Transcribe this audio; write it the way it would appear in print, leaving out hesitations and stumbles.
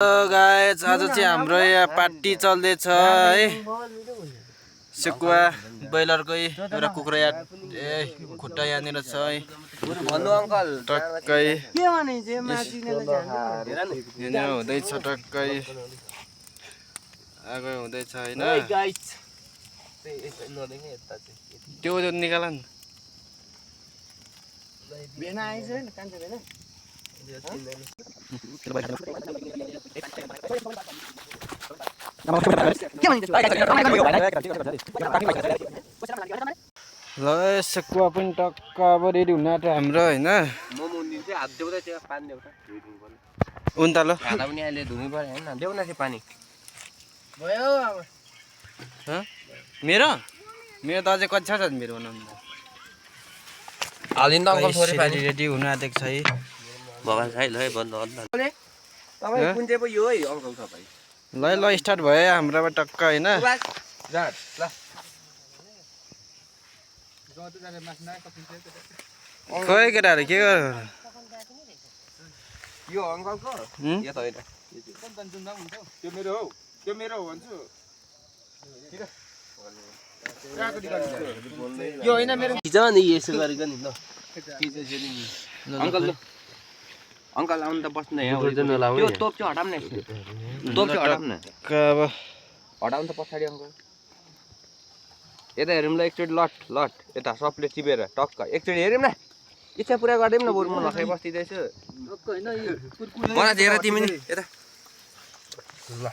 Guys आज चाहिँ हाम्रो यहाँ पार्टी चल्दैछ है। सेकुवा ब्रोइलरकै एउटा कुखुरा खुट्टा यहाँनिर छ है। टक्कै यहाँनिर हुँदैछ टक्कै आगो हुँदैछ हैन। त्यो निकाल न भेना आइछ नि कान्छो भेना। ल सेकुवा पनि टक्क अब रेडी हुन आँट्यो हाम्रो हैन। उन त ल खाना पनि अहिले धुनु पर्यो हैन। देऊ न त्यो पानी भयो अब। मेरो मेरो त अझै कच्चा छ मेरो बनाउनु। हालिन त अंकल थोरै पानी रेडी हुन आँटेको छ है। भगवान खाइ ल है बन्द गर्नु। तपाई कुन चाहिँ पो यो है अंकल तपाई। ल ल स्टार्ट भयो हाम्रोमा टक्क हैन। जा ल खोइ केटाहरु के गर यो अंकलको यो त हैन त्यो मेरो हो त्यो मेरो हो भन्छु यो हैन मेरो हिज नि यसो गरेको नि ल के चाहिँ नि अंकल ल अंकल आउन त बस्नु यहाँ त्यो टोप चाहिँ हटाउन न टोप चाहिँ हटाउन न अब हटाउन त पछाडी अंकल यता हेरौँ ल एकचोटी लट लट यता सबले टिपेर टक्क एकचोटी हेरौँ न इच्छा पुरा गर्दैम न बरु म नखाइ बस्दिदैछु टक्क हैन यो कुरकुरे मलाई हेर तिमी नि यता ल